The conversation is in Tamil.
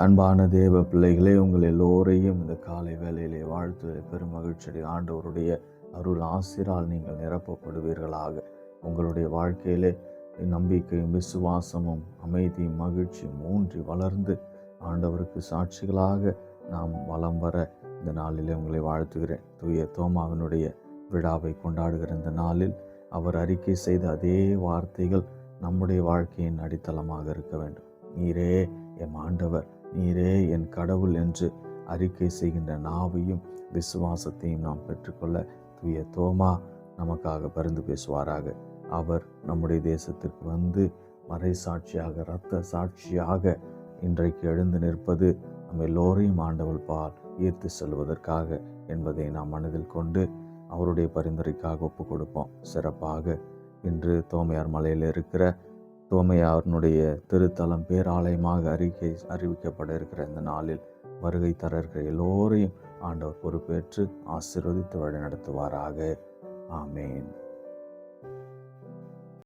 அன்பான தேவ பிள்ளைகளே, உங்கள் எல்லோரையும் இந்த காலை வேளையிலே வாழ்த்து பெரும் மகிழ்ச்சி. ஆண்டவருடைய அருள் ஆசிரால் நீங்கள் நிரப்பப்படுவீர்களாக. உங்களுடைய வாழ்க்கையிலே நம்பிக்கையும் விசுவாசமும் அமைதியும் மகிழ்ச்சியும் ஊன்றி வளர்ந்து ஆண்டவருக்கு சாட்சிகளாக நாம் வலம் வர இந்த நாளிலே உங்களை வாழ்த்துகிறேன். தூய தோமாவினுடைய விழாவை கொண்டாடுகிற இந்த நாளில் அவர் அறிக்கை செய்த அதே வார்த்தைகள் நம்முடைய வாழ்க்கையின் அடித்தளமாக இருக்க வேண்டும். நீரே என் ஆண்டவர், நீரே என் கடவுள் என்று அறிக்கை செய்கின்ற நாவையும் விசுவாசத்தையும் நாம் பெற்றுக்கொள்ள தூய தோமா நமக்காக பரிந்து பேசுவாராக. அவர் நம்முடைய தேசத்திற்கு வந்து மறை சாட்சியாக, இரத்த சாட்சியாக இன்றைக்கு எழுந்து நிற்பது நம்ம எல்லோரையும் ஆண்டவர் பால் ஈர்த்து செல்வதற்காக என்பதை நாம் மனதில் கொண்டு அவருடைய பரிந்துரைக்காக ஒப்பு கொடுப்போம். சிறப்பாக இன்று தோமையார் மலையில் இருக்கிற தோமையாருடைய திருத்தலம் பேராலயமாக அறிவிக்கப்பட இருக்கிற இந்த நாளில் வருகை தர இருக்கிற எல்லோரையும் ஆண்டவர் பொறுப்பேற்று ஆசீர்வதித்து வழி நடத்துவாராக. ஆமேன்.